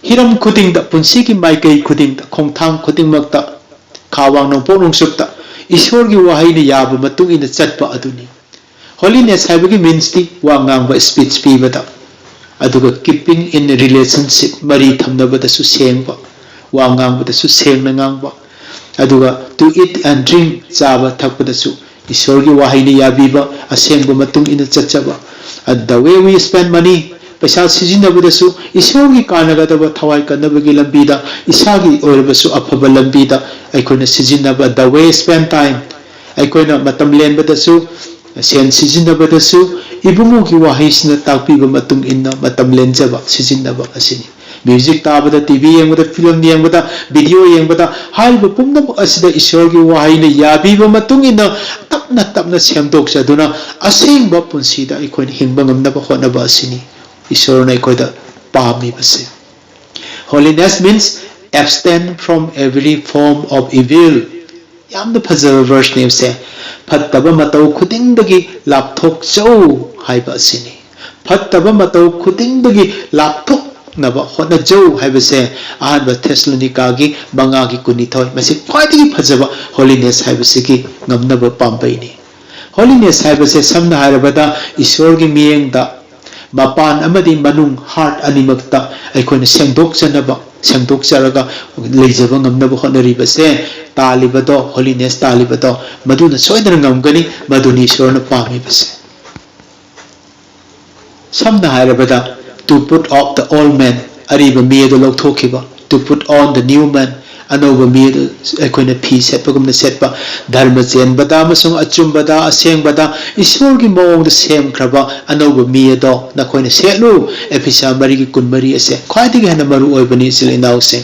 hiram khuding da punsi ki maikai khuding da khongthang khuding makta khawang nong ponong supta ishor gi wahai ni yaba matung ina chatpa aduni. Holiness habagi means ti wangang ba speech pi bada aduga keeping in relationship mari thamna bada su sengba wangang bada su sengna ngangba aduga to eat and drink chaba thakpada su ishor gi wahai ni yabiba asengba matung ina chatchaba. The way we spend money, paisa sijinabadasu isogi kanagadaba thawai kanabagi lambida isagi oirabasu afaba lambida aikoina sijinaba the way spend time aikoina matam lenbadasu sen sijinabadasu ibumugi wahaisna takpiba matung inna matam lenjaba sijinaba asini. Music tabada TV yengbada film yengbada video yengbada haiba pumnam asida isorgi wahaina yabiba matung inna tapna semdok saduna asengba punsida ikoin hingba ngamnaba honaba asini isorna ikoida pami base. Holiness means abstain from every form of evil. Yamna phajaba verse name se phattaba matau khudingdagi lapthok chau haiba asini phattaba matau khudingdagi lapthok naba hotna jau haibase ahanba Thessalonica manga gi kunithoi masi khwaidagi phajaba holiness haibase gi ngamnaba pambai ni holiness haibase samna harabada ishwar gi miyeng da mapan amadi manung heart animakta aikhoina sengdok chanaba sengdok charaga leijaba ngamnaba hotnaribase talibado holiness talibado maduna soidana ngamgani maduni ishwarna pamibase samna harabada to put off the old man ariba miyado lokthokhiba to put on the new man anoba miyado aikhoina phi setpagumna setpa dharma chenbada amasung achumbada asengbada ishwargi mawongda semkhraba anoba miyado nakhoina setlu ephisa mari gi kunmari ase khwaidigi hana maru oibani sil inause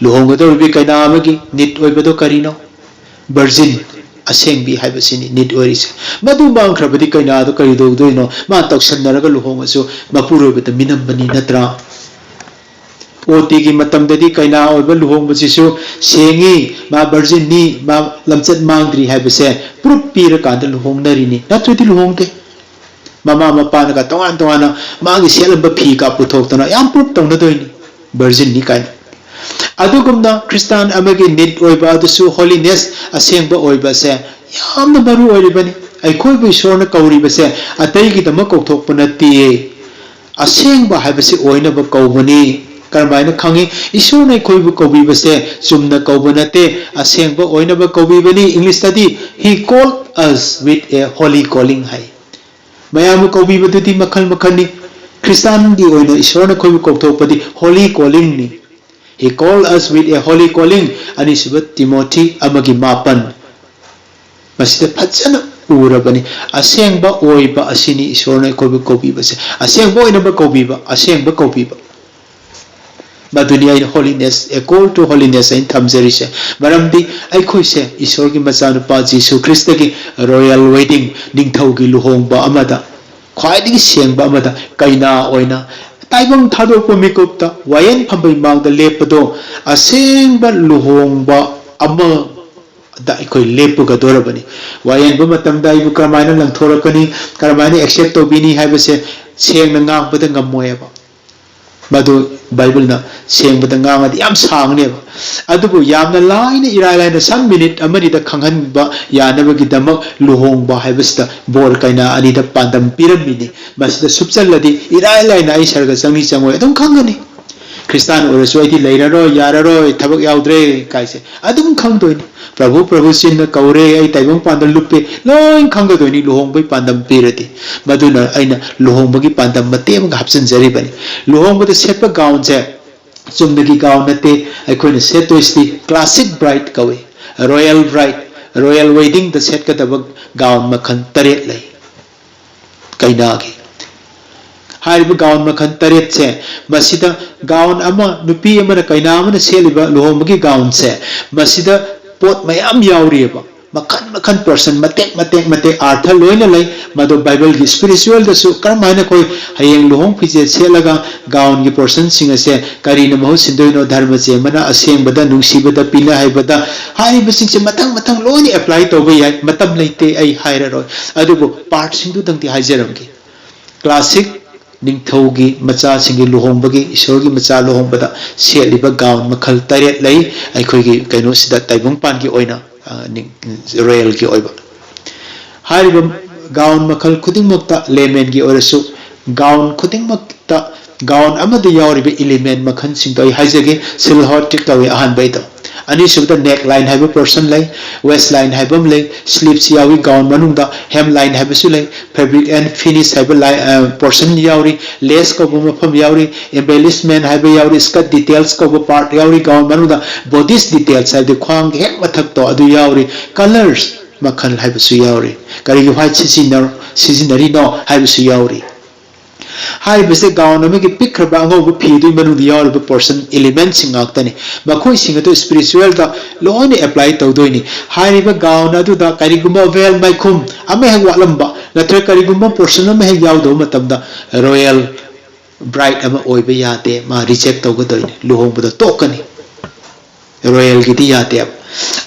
luhongado bi kaina amagi nit oibado karino virgin aseng bi haibasini nit oris madu mangkhrabadi kaina do kari do doino ma tawsannaraga luhongasu mapurobata minambani natra oti gi matamdadi kaina oiba luhongbasisu sengi ma virgin ni ma lamchat mangdri haibase proof pira kanda luhongnari ni natrudi luhongte mama mapana ka tongan tongana magi selamba phi ka puthokna yam proof tongna doini virgin ni kaina adugumna Christian amagi nit oiba adusu holiness asengba oiba se yamna maru oiribani aikoi bu ishorna kauribase ataigi dama kokthokpana tiye asengba haibase oina ba kaubani karmaina khangi ishorna aikoi bu kaubibase sumna kaubonate asengba oina ba kaubibani English study he called us with a holy calling hai mayamu kaubibadudi makhal makhani Christian di oina ishorna khoi bu kokthokpadi holy calling ni he called us with a holy calling Anisubat Timothy amagi mapan masida phajana urabani asengba oiba asini ishorna kobi kobi base asengba oina ba kobi ba asengba kobi ba maduniya in holiness a call to holiness in thamjarise maramdi aikoi se ishor gi machanu pa Jesus Christ gi royal wedding ningthau gi luhongba amada khwaidigi sengba amada kaina oina taibang thadokpa mikupta wayan phambai mangda lepado asengba luhongba ama da ikoi lepuga dorabani wayan ba matamda ibu karmaina langthorakani karmaina accept tobini haibase sengna ngangbada ngamoyaba madu Bible na sengbada ngangadi yam sangneba adubu yamna laina irailana 1 minute amani da khanghanba yanabagi damak luhongba haibasta bor kaina ani da pandam piramini masida subchalladi irailana ai sarga changni changoi adum khangani Christian orasu ai leiraro yararo thabak yaudre kaise adum khangdoini Prabhu sinna kaure ai taibang pandam luppe loin khangdoini luhongbai pandam pirati maduna aina luhongbagi pandam matem hapsan jari bani luhongbada setpa gown je chumdagi gown nate aikhoina setoisti classic bride kawe royal bride royal wedding the set ka dabak gown makhan taret lai kaina gi hariba gown makhan taret se masida gown ama nupi ama kaina ama seliba luhongbagi gown se masida pot mayam yauriba makhan makhan person matek artha loina lai mado Bible gi spiritual da su karmaina koi hayeng luhong phije selaga gown gi person singa se karina mahu sindoino dharma che mana aseng bada nungsi bada pina hai bada hari basing se matang loini apply to ba yai matam leite ai haira roi adubu part sing du dangti haijaram gi classic ningthaugi macha singi luhongbagi ishorgi macha luhongbada seliba gown makhal taret lai aikoi gi kaino sida taibong pan gi oina royal ki oiba hariba gown makhal khuding makta layman gi orasu gown khuding makta gown amadi yauriba element makhan singdoi haijage silhot tik tawi ahan baito ani subda neck line haiba person lai waist line haibam lai sleeves yawi gown manungda hem line haibasu lai fabric and finish haiba portion yauri lace ko mafam yauri embellishment haiba yauri skirt details ko part yauri gown manungda bodice details haiba khwang hek mathak to adu yauri colors makhan haibasu yauri kari gi white seasonary no haibasu yauri hai bese gown amagi pikraba angobu phidu manu diyaur bu person element singaktani makhoi singato spiritual da loine apply tawdoini hai ba gown adu da kariguma veil maikhum ame ha walamba natre kariguma person ame ha yawdo matamda royal bride ama oiba yate ma reject tawgodoini luhongba da tokani royal gidi yate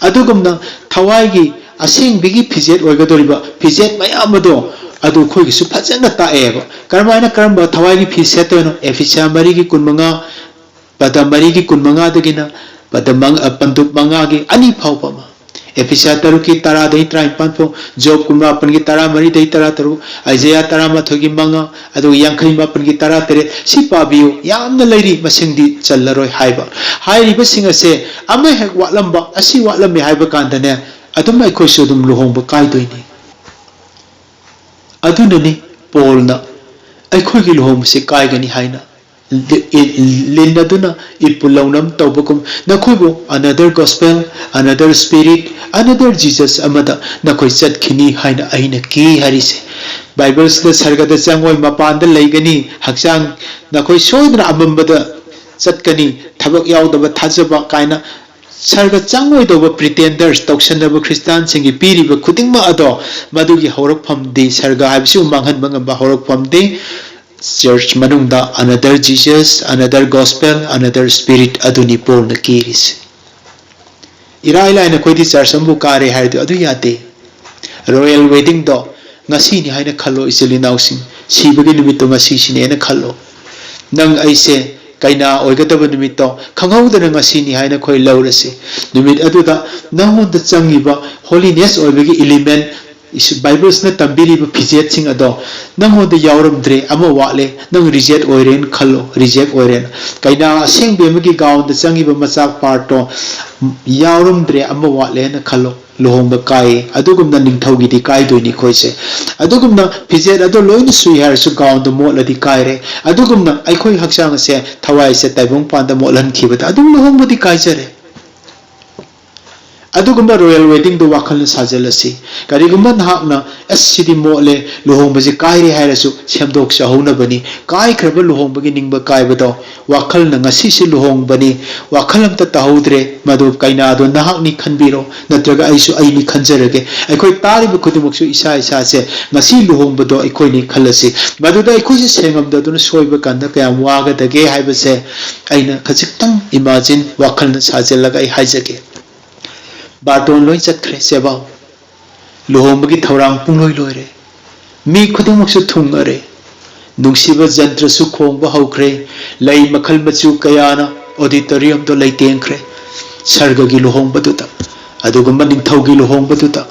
adugumna thawai gi aseng bigi fijet oigadoriba fijet mayam ado adu khoi gi su phajana ta eba karmaina karamba thawai gi fi setono efisa mari gi kunmanga pada mari gi kunmanga dagina pada panduk manga gi ani phau pama efisa taru ki tara dai trai panpo job kuma pan gi tara mari dai tara taru aizaya tara ma thogi manga adu yankhai ma pan gi tara tere si pabiu yamna leiri masingdi challaroi haiba hairi basing ase ama hek walamba asi walami haiba kandane adum ai khoi su dum luhong ba kai doini adunani polna ai khoi gi luhong se kai gani haina Linaduna ipulaunam taubakum nakhoibo another gospel another spirit another Jesus amada nakhoi chatkini haina aina ki harise Bibles da sargada changoi mapanda leigani hakchang nakhoi soidra amambada chatkani thabak yaudaba thajaba kaina sarga changoi doba pretenders toksanaba Christian singi piriba khudingma ado madugi horak phamdi sarga habsu manghan mangamba horak phamdi Church manungda another Jesus, another gospel, another spirit aduni porna kiris. Ira ila na koi di church ambu kare haid adu yate. Royal wedding do ngasi ni haina khalo isili nausing sibagi nimito ngasi sine na khalo. Nang aise kaina oigataba nimito khangau da ngasi ni haina koi laurase. Nimit adu da nahon da changiba holiness oibagi element Bibles na tambiri ba physiat sing ado nang hoda yauram dre ama wale nang reject oiren khalo reject oiren kaina sing be magi gaun da changi ba machak parto yauram dre ama wale na khalo lohong ba kai adugum na ningthau gi di kai doini khoise adugum na physiat ado loin sui har su gaun da mo la di kai re adugum na ai khoi haksang se thawai se taibong pan da mo lan khiba da adum lohong ba di kai jare adugumba royal wedding do wakal sajalasi karigumba nahakna asidi mole lohong baji kairi hairasu semdok sahuna bani kai khraba lohong bagi ningba kai bado wakal na ngasi si lohong bani wakalam ta tahodre madu kaina do nahak ni khanbiro natraga aisu aini khanjarage aikoi tari bu khudumuksu isa isa se ngasi lohong bado aikoi ni khalasi madu da aikoi se sengam da dun soiba kanda kayam waga dage haibase aina khajiktang imagine wakal na sajalaga ai haijage Baton loi chatkre sebao luhomba thaurang pungloi loire mi khudumuk su thungare nungsiba jantra su khongba haukhre lei makhal machu kayana auditorium to lei tengkhre sarga gi luhomba duta adugumba ningthau gi luhomba duta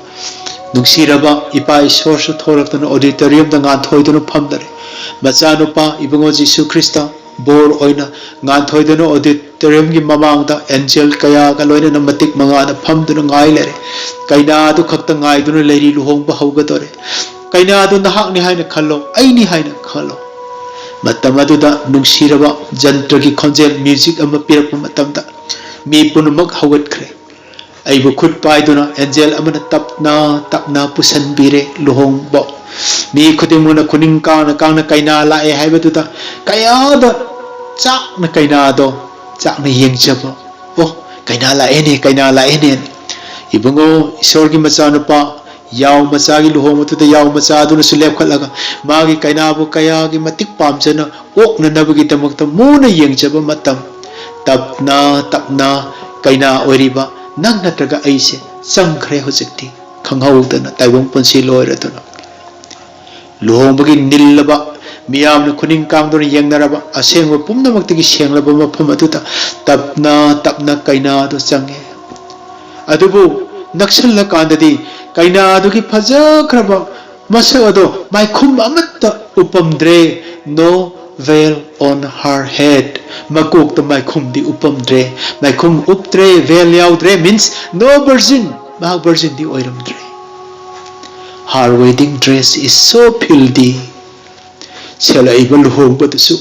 nungsiraba ipa isor su thoraktana auditorium da nga thoiduna phamdare macha nupa ibungo Jesu Christa bor oina nga thoiduna auditorium gi mamang da angel kaya ka loina na matik manga na phamduna ngai lere kaina du khakta ngai duna leri luhong ba hauga dore kaina du nahak ni haina khallo ai ni haina khallo matamadu da nungsiraba jantra gi khonjel music ama pirak matamda mi punumak hawat khre ai bu khut pai duna angel amana tapna tapna pusan bire luhong ba mi khudimuna kuning ka na kaina la e haibatu da kaya da chak na kaina do chak na yengchaba oh kaina la ene ibungo isor gi macha nupa yaw macha gi luhong tu da yaw macha du na sulep khalaga magi kaina bu kaya gi matik pamjana ok na nabagi tamakta muna yengchaba matam tapna kaina oriba nang natraga aise sangkhre hojikti khanghawdana taibong punsi loiratuna luhong bagi nillaba miyam na kuning kangdona yengnaraba asengwa pumnamakti senglaba mafam aduta tapna kaina do change adubu naksalla kandadi kaina adugi phajakraba masa ado maikhum amatta upamdre no veil on her head makok ta maikhum di upamdre maikhum uptre veil yaudre means no virgin ma virgin di oiramdre her wedding dress is so filthy sela ibal hong batasu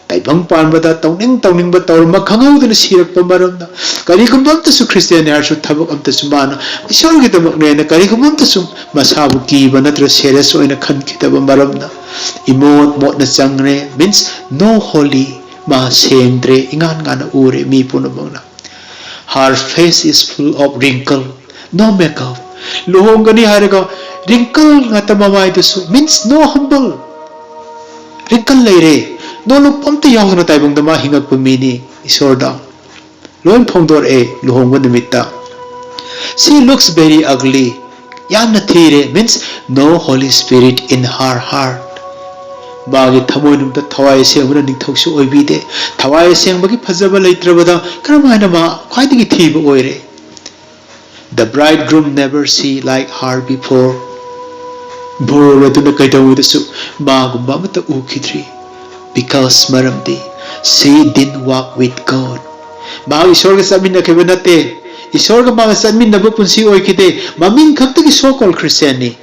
taibang pan bata tauning ba taur ma khangau dun sirak pamaramna kari kumam tasu Christian yarsu thabak am tasu mana isor gi tamak ne kari kumam tasu masabu ki banatra serious oina khan ki tab maramna imot mot na changre means no holy ma sengdre ingan ngana ure mi punamangna her face is full of wrinkle no makeup lohong gani haraga wrinkle ngata mamai tasu means no humble wrinkle leire no lo pamte yawna taibong dama hingak pamini isorda loin phongdor e lohong ba nimitta she looks very ugly yamna thire means no Holy Spirit in her heart. Magi thamoi numta thawai sengna ningthau su oibide thawai sengbagi phajaba leitrabada karamana ma khwaidigi thiba oire. The bridegroom never see like her before. Bor aduna kaidawudasu magumba mata ukidri because maramdi she didn't walk with God. Magi sorga saminna kebanate isorga maga saminna ba punsi oikide mamin khaktagi so called Christian ni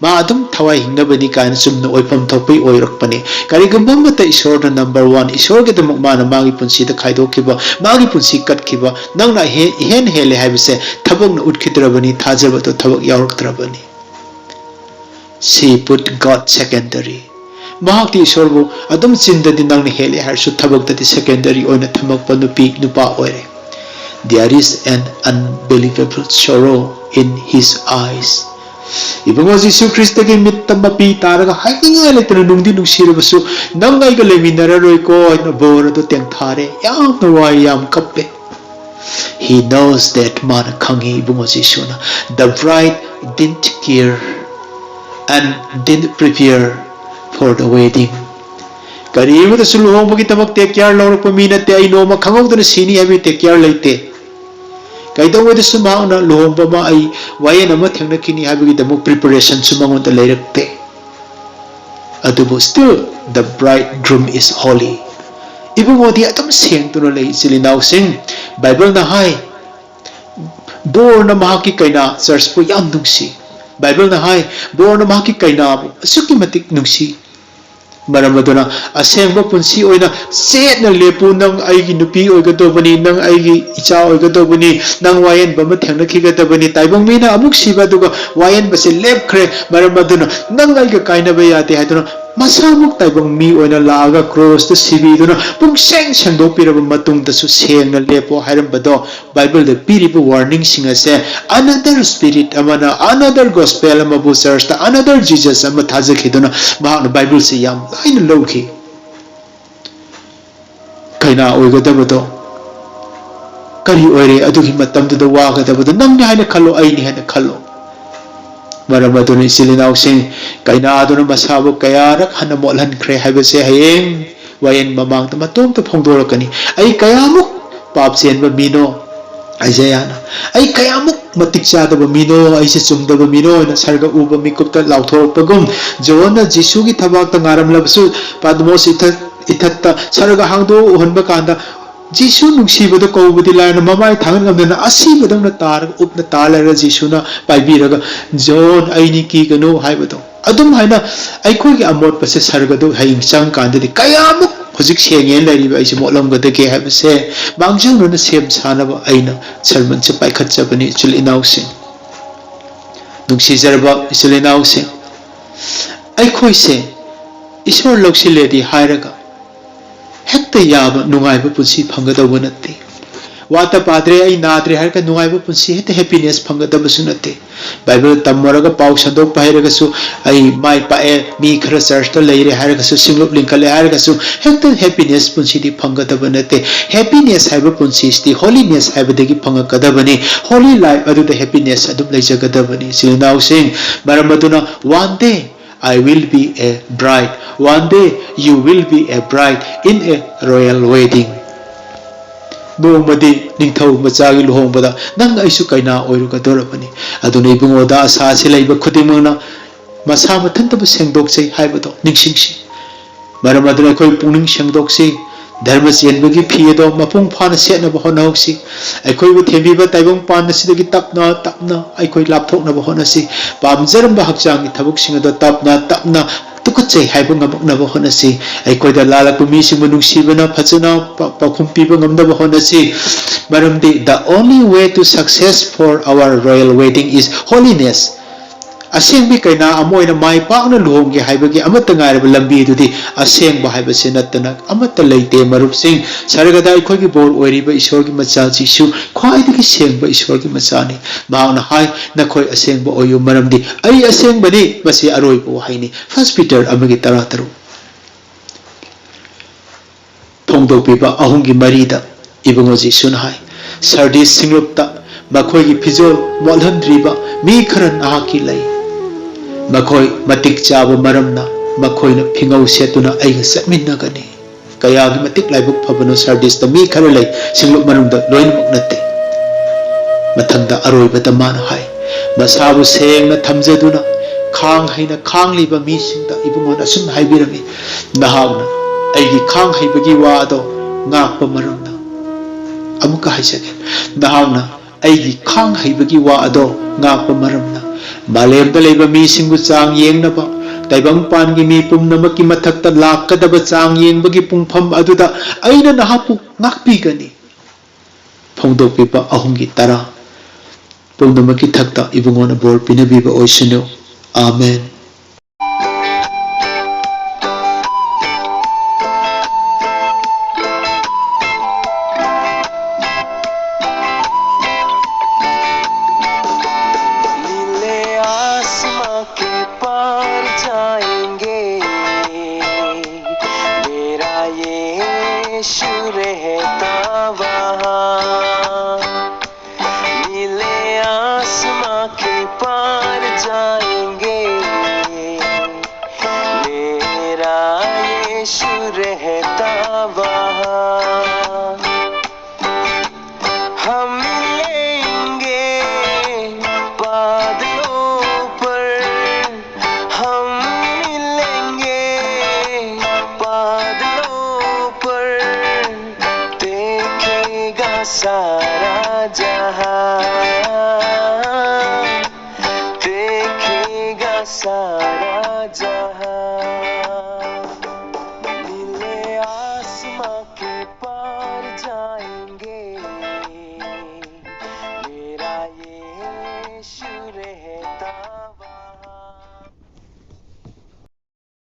ma adum thawai hingnabani kaina sumna oipam thopai oirakpani karigumba mata isorna number 1 isorga damak mana magi punsi da khaidokkiba magi punsi katkhiba nangna hen hele haibase thabakna utkidrabani thajaba to thabak yauraktrabani. She put God secondary. Mahakti isorbu adum chindadi nangna hele harsu thabakdadi secondary oina thamakpa nupi nupa oire. There is an unbelievable sorrow in his eyes. Ibungo Jesu Christ ki mitta mapi taraga hakinga letna nungdi nungsirabasu nangai ga leminararoi ko ina bora do teng thare yam nawai yam kappe. He knows that mana khangi ibungo Jesu na the bride didn't care and didn't prepare for the wedding. Karibu da suluhong bagi tamak take care lawrak pamina te ay no makhangog da sini habi take care laite. Kaidong with the sumana luhong bama ay wayan ama thengna kini habi da mo preparation sumangon da lairakte. Adubo still the bridegroom is holy. Ibu mo di atam seng tu na lay silinaw sing Bible na hai bor na mahaki kaina church po yam nungsi. Bible na hai bor na mahaki kaina asuki matik nungsi. Maramaduna asengba punsi oina set na lepu nang aigi nupi oigadobani nang aigi icha oigadobani nang wayan bama thengna khigadobani taibong mina amuk siba duga wayan base lepkhre maramaduna nang aiga kaina ba yate haduna masamuk taibong mi oina laaga cross to sibi duna pung seng sengdo piraba matung da su seng na lepo hairambado Bible the piribu warning singa se another spirit amana another gospel amabu church ta another Jesus ama thajakhiduna bahna Bible se yam laina lowki kaina oigadabado kari oire adugi matam da wagadabado nangni haina khallo aini haina khallo. Maramaduna silinaw sing kaina aduna masabu kayarak hana molhan kre habase hayeng wayan mamang ta matom ta phongdorakani ai kayamuk papsen ba mino aijayana ai kayamuk matik chada ba mino ai se chumda ba mino na sarga uba mikupta lauthorpagum jona Jesu gi thabak ta ngaram labsu padmos ithatta sarga hangdo uhonba kanda Jesu nungsibada kawbudi laina mamai thangan ngamna asibadangna tar upna talara Jesuna paibiraga John aini ki gano haibado adum haina aikoi gi amot pase sargado haing chang kandadi kayamuk hojik sengen lariba aisi motlamgada ke haibase mangjang nuna sem sanaba aina sermon che paikhatchabani chul inausin nungsi jarba isul inausin aikoi se isor loksiledi hairaga hekta yaba nungaiba punsi phangadabu natte wata padre ai nadre har ka nungaiba punsi heta happiness phangadabu sunate Bible tammoraga pau sandok pairaga su ai mai pa e mi khara church to leire har ka su singlup linkale har ka su hekta happiness punsi di phangadabu natte happiness haiba punsi sti holiness haiba degi phangakadabani holy life adu the happiness adu leijagadabani silnau sing maramaduna one day I will be a bride. One day you will be a bride in a royal wedding. Nomadi ningthau machagi luhongbada nang aisu kaina oirugadorabani aduna ibungoda asa silaiba khudimangna masa mathantaba sengdokse haibado ningsingsi maramaduna koi puning sengdokse dharma chenbagi phiado mapung phana setna bahonausi aikoi bu thembiba taibong pan sidagi tapna aikoi lapthokna bahonasi pamjaramba hakchang thabuk singado tapna tukachai haiba ngamakna bahonasi aikoi da lalakpu mi sing manungsibana phachana pakhum piba ngamda bahonasi maramdi the only way to success for our royal wedding is holiness. Asengbi kaina amoina mai pakna luhongge haibagi amata ngairaba lambi dudi asengba haibase natana amata leite marup sing sargada ikhogi bor oiriba isorgi macha jisu khwaidagi sengba isorgi machani mauna hai nakhoi asengba oyu maramdi ai asengba ni masi aroibo haini 1 Peter amagi 13 thongdo piba ahungi marida ibungo jisu hai sardis singlupta मखोई फिजोल मोलहंद्रीबा मी खर नाकी लई मखोई मतिक चाब मरमना मखोई फिंगौ सेतुना egg चटमिन्नगनी कयागी मतिक लाइबुक फबनो service मी खर लई सिंगलुक मनुंग लोइनमुक नते मथंगदा अरोइबदा मान हाय मसाबु सेंगना थमजदुना खांग हैना खांगलिबा मीसिंगदा इबुंगोन assume हाइबिरमी नहागना ऐगी खांग हैबगी वादो ngakpa maramna amuka haisage nahangna aigi khang haibagi wa ado ngakpa maramna malemda leiba mi singbu chang yengnaba taibang pan gi mi pumnamaki mathakta lakkadaba chang yengbagi pungpham aduda aina nahapu ngakpi gani phongdokpipa ahungi tara pumnamaki thakta ibungona bor pinabiba oisunu amen. सारा जहां देखेगा सारा जहां नीले आसमां के पार जाएंगे मेरा यीशु रहता